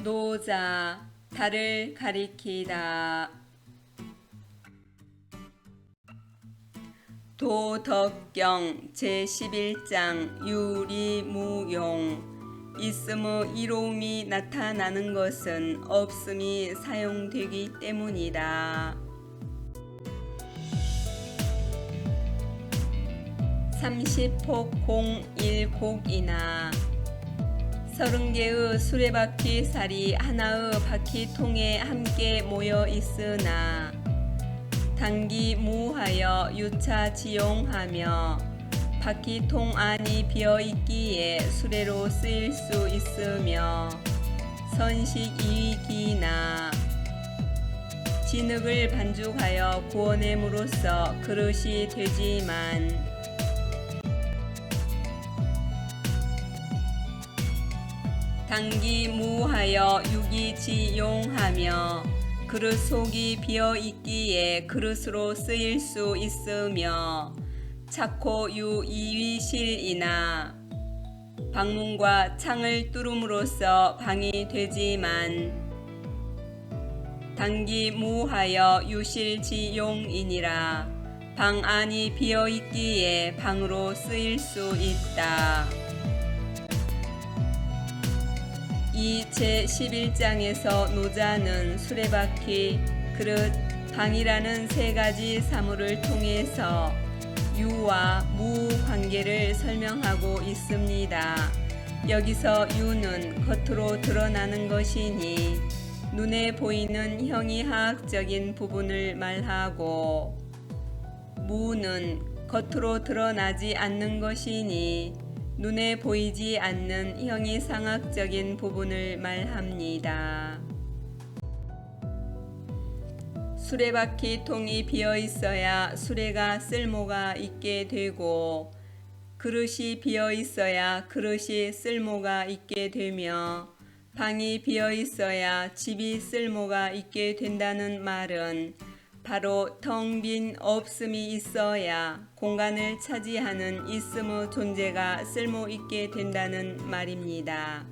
노자, 달을 가리키다. 도덕경 제11장 유리무용. 있음의 이로움이 나타나는 것은 없음이 사용되기 때문이다. 30폭 01곡이나 30개의 수레바퀴 살이 하나의 바퀴통에 함께 모여 있으나 단기무하여 유차지용하며 바퀴통 안이 비어있기에 수레로 쓰일 수 있으며 선식이기나 진흙을 반죽하여 구워냄으로써 그릇이 되지만 단기무하여 유기지용하며 그릇 속이 비어있기에 그릇으로 쓰일 수 있으며 차코 유이위실이나 방문과 창을 뚫음으로써 방이 되지만 단기무하여 유실지용이니라 방 안이 비어있기에 방으로 쓰일 수 있다. 이 제11장에서 노자는 수레바퀴, 그릇, 방이라는 세 가지 사물을 통해서 유와 무 관계를 설명하고 있습니다. 여기서 유는 겉으로 드러나는 것이니 눈에 보이는 형이하학적인 부분을 말하고 무는 겉으로 드러나지 않는 것이니 눈에 보이지 않는 형이상학적인 부분을 말합니다. 수레바퀴 통이 비어 있어야 수레가 쓸모가 있게 되고 그릇이 비어 있어야 그릇이 쓸모가 있게 되며 방이 비어 있어야 집이 쓸모가 있게 된다는 말은 바로 텅 빈 없음이 있어야 공간을 차지하는 있음의 존재가 쓸모 있게 된다는 말입니다.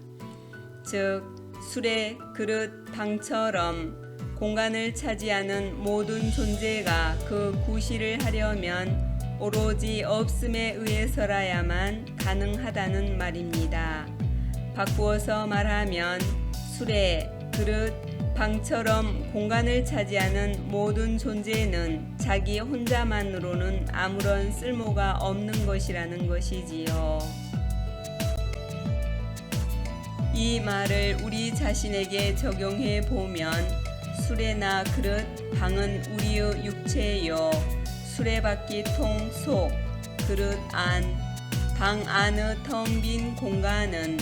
즉 수레, 그릇, 방처럼 공간을 차지하는 모든 존재가 그 구실을 하려면 오로지 없음에 의해서라야만 가능하다는 말입니다. 바꾸어서 말하면 수레, 그릇, 방처럼 공간을 차지하는 모든 존재는 자기 혼자만으로는 아무런 쓸모가 없는 것이라는 것이지요. 이 말을 우리 자신에게 적용해 보면 수레나 그릇, 방은 우리의 육체요. 수레바퀴 통 속, 그릇 안, 방 안의 텅 빈 공간은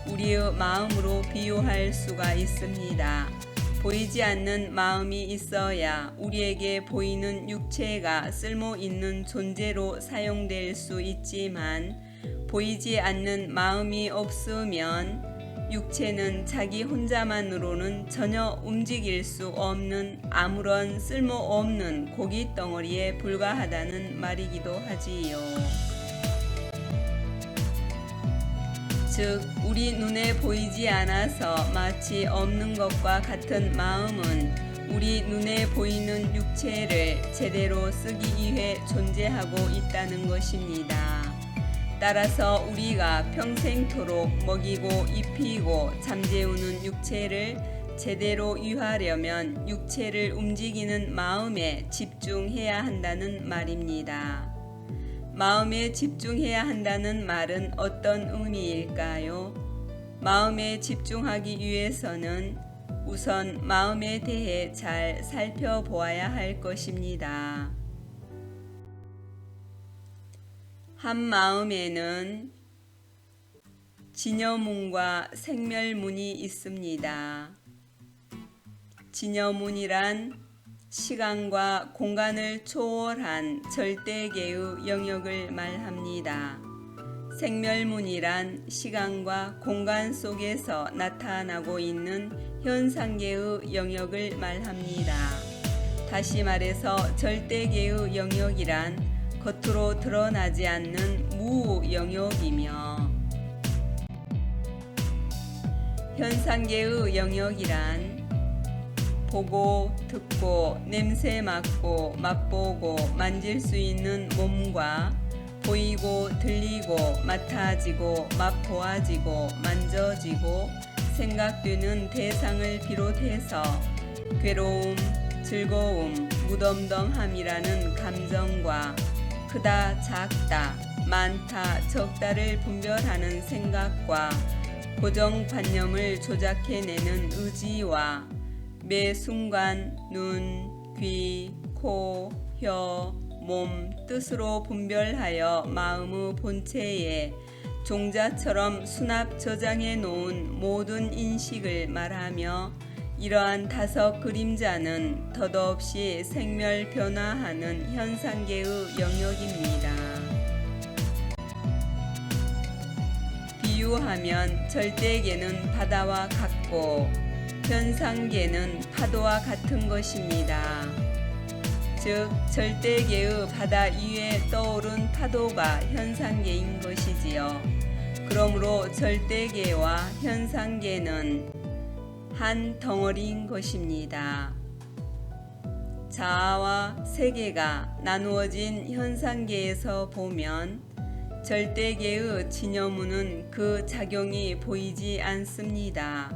우리의 마음으로 비유할 수가 있습니다. 보이지 않는 마음이 있어야 우리에게 보이는 육체가 쓸모 있는 존재로 사용될 수 있지만 보이지 않는 마음이 없으면 육체는 자기 혼자만으로는 전혀 움직일 수 없는 아무런 쓸모없는 고기 덩어리에 불과하다는 말이기도 하지요. 즉 우리 눈에 보이지 않아서 마치 없는 것과 같은 마음은 우리 눈에 보이는 육체를 제대로 쓰기 위해 존재하고 있다는 것입니다. 따라서 우리가 평생토록 먹이고 입히고 잠재우는 육체를 제대로 유하려면 육체를 움직이는 마음에 집중해야 한다는 말입니다. 마음에 집중해야 한다는 말은 어떤 의미일까요? 마음에 집중하기 위해서는 우선 마음에 대해 잘 살펴보아야 할 것입니다. 한 마음에는 진여문과 생멸문이 있습니다. 진여문이란 시간과 공간을 초월한 절대계의 영역을 말합니다. 생멸문이란 시간과 공간 속에서 나타나고 있는 현상계의 영역을 말합니다. 다시 말해서 절대계의 영역이란 겉으로 드러나지 않는 무 영역이며 현상계의 영역이란 보고, 듣고, 냄새 맡고, 맛보고, 만질 수 있는 몸과 보이고, 들리고, 맡아지고, 맛보아지고, 만져지고, 생각되는 대상을 비롯해서 괴로움, 즐거움, 무덤덤함이라는 감정과 크다, 작다, 많다, 적다를 분별하는 생각과 고정관념을 조작해내는 의지와 매 순간 눈, 귀, 코, 혀, 몸, 뜻으로 분별하여 마음의 본체에 종자처럼 수납 저장해 놓은 모든 인식을 말하며 이러한 다섯 그림자는 덧없이 생멸 변화하는 현상계의 영역입니다. 비유하면 절대계는 바다와 같고 현상계는 파도와 같은 것입니다. 즉 절대계의 바다 위에 떠오른 파도가 현상계인 것이지요. 그러므로 절대계와 현상계는 한 덩어리인 것입니다. 자아와 세계가 나누어진 현상계에서 보면 절대계의 진여무는 그 작용이 보이지 않습니다.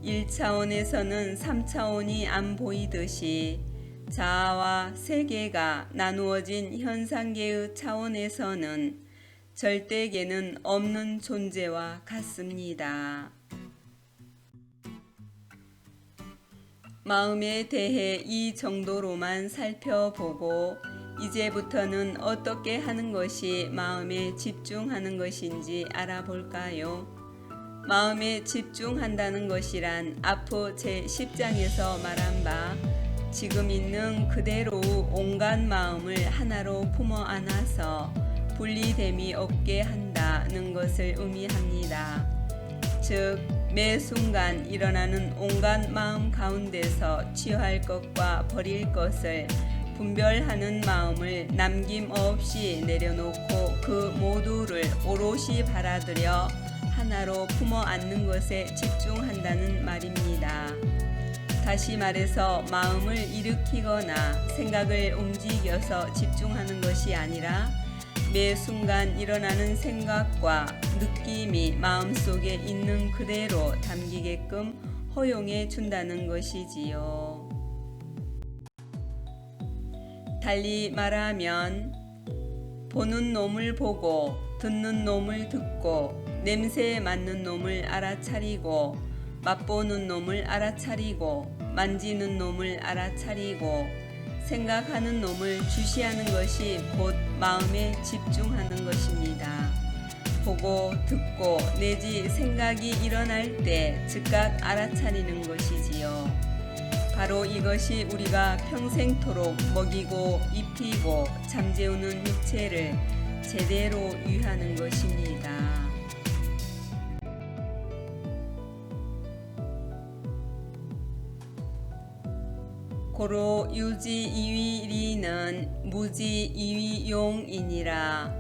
1차원에서는 3차원이 안 보이듯이 자아와 세계가 나누어진 현상계의 차원에서는 절대계는 없는 존재와 같습니다. 마음에 대해 이 정도로만 살펴보고 이제부터는 어떻게 하는 것이 마음에 집중하는 것인지 알아볼까요? 마음에 집중한다는 것이란 앞의 제10장에서 말한 바 지금 있는 그대로 온갖 마음을 하나로 품어 안아서 분리됨이 없게 한다는 것을 의미합니다. 즉 매 순간 일어나는 온갖 마음 가운데서 취할 것과 버릴 것을 분별하는 마음을 남김없이 내려놓고 그 모두를 오롯이 받아들여 하나로 품어 안는 것에 집중한다는 말입니다. 다시 말해서 마음을 일으키거나 생각을 움직여서 집중하는 것이 아니라 매 순간 일어나는 생각과 느낌이 마음속에 있는 그대로 담기게끔 허용해 준다는 것이지요. 달리 말하면 보는 놈을 보고 듣는 놈을 듣고 냄새에 맡는 놈을 알아차리고 맛보는 놈을 알아차리고 만지는 놈을 알아차리고 생각하는 놈을 주시하는 것이 곧 마음에 집중하는 것입니다. 보고 듣고 내지 생각이 일어날 때 즉각 알아차리는 것이지요. 바로 이것이 우리가 평생토록 먹이고 입히고 잠재우는 육체를 제대로 유하는 것입니다. 고로 유지 이위리는 무지 이위용이니라.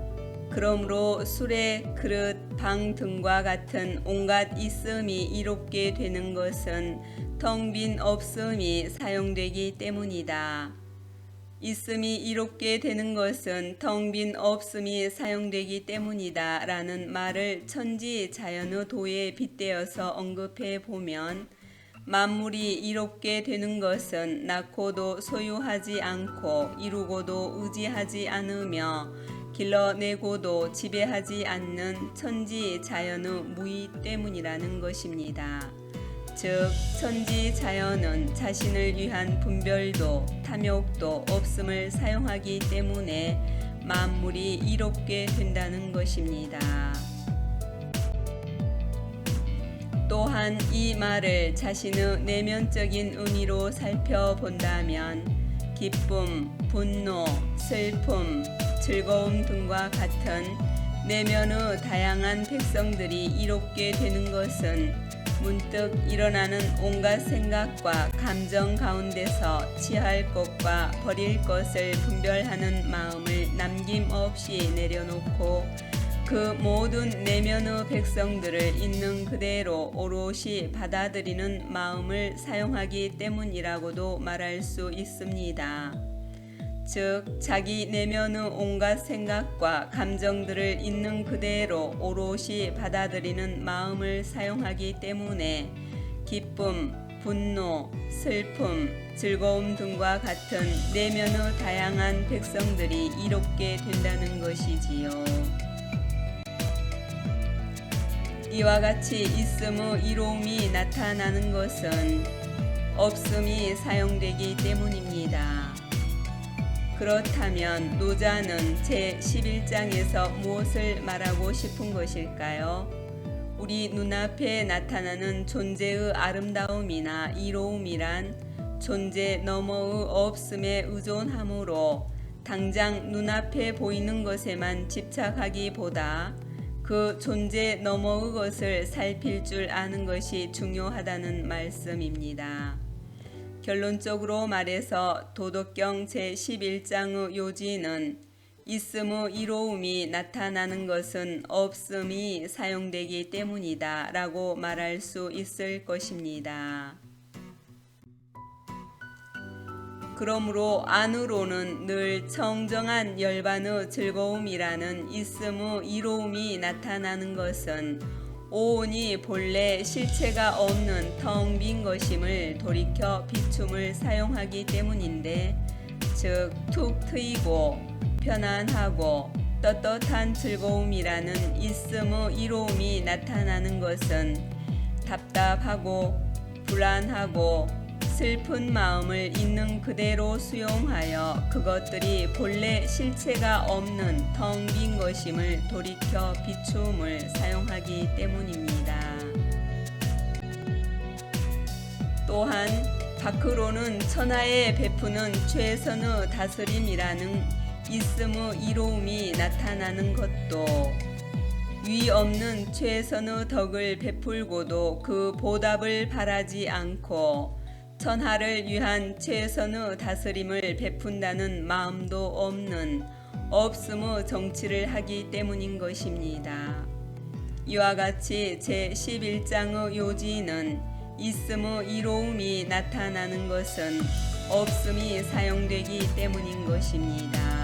그러므로 술에 그릇, 방 등과 같은 온갖 있음이 이롭게 되는 것은 텅 빈 없음이 사용되기 때문이다. 있음이 이롭게 되는 것은 텅 빈 없음이 사용되기 때문이다 라는 말을 천지자연의 도에 빗대어서 언급해 보면 만물이 이롭게 되는 것은 낳고도 소유하지 않고 이루고도 의지하지 않으며 길러내고도 지배하지 않는 천지자연의 무의 때문이라는 것입니다. 즉 천지자연은 자신을 위한 분별도 탐욕도 없음을 사용하기 때문에 만물이 이롭게 된다는 것입니다. 또한 이 말을 자신의 내면적인 의미로 살펴본다면 기쁨, 분노, 슬픔, 즐거움 등과 같은 내면의 다양한 백성들이 이롭게 되는 것은 문득 일어나는 온갖 생각과 감정 가운데서 취할 것과 버릴 것을 분별하는 마음을 남김없이 내려놓고 그 모든 내면의 백성들을 있는 그대로 오롯이 받아들이는 마음을 사용하기 때문이라고도 말할 수 있습니다. 즉, 자기 내면의 온갖 생각과 감정들을 있는 그대로 오롯이 받아들이는 마음을 사용하기 때문에 기쁨, 분노, 슬픔, 즐거움 등과 같은 내면의 다양한 백성들이 이롭게 된다는 것이지요. 이와 같이 있음의 이로움이 나타나는 것은 없음이 사용되기 때문입니다. 그렇다면 노자는 제11장에서 무엇을 말하고 싶은 것일까요? 우리 눈앞에 나타나는 존재의 아름다움이나 이로움이란 존재 너머의 없음에 의존함으로 당장 눈앞에 보이는 것에만 집착하기보다 그 존재 너머의 것을 살필 줄 아는 것이 중요하다는 말씀입니다. 결론적으로 말해서 도덕경 제11장의 요지는 있음의 이로움이 나타나는 것은 없음이 사용되기 때문이다 라고 말할 수 있을 것입니다. 그러므로 안으로는 늘 청정한 열반의 즐거움이라는 있음의 이로움이 나타나는 것은 오온이 본래 실체가 없는 텅 빈 것임을 돌이켜 비춤을 사용하기 때문인데, 즉 툭 트이고 편안하고 떳떳한 즐거움이라는 있음의 이로움이 나타나는 것은 답답하고 불안하고 슬픈 마음을 있는 그대로 수용하여 그것들이 본래 실체가 없는 텅 빈 것임을 돌이켜 비춤을 사용하기 때문입니다. 또한 밖으로는 천하에 베푸는 최선의 다스림이라는 있음의 이로움이 나타나는 것도 위 없는 최선의 덕을 베풀고도 그 보답을 바라지 않고 천하를 위한 최선의 다스림을 베푼다는 마음도 없는 없음의 정치를 하기 때문인 것입니다. 이와 같이 제11장의 요지는 있음의 이로움이 나타나는 것은 없음이 사용되기 때문인 것입니다.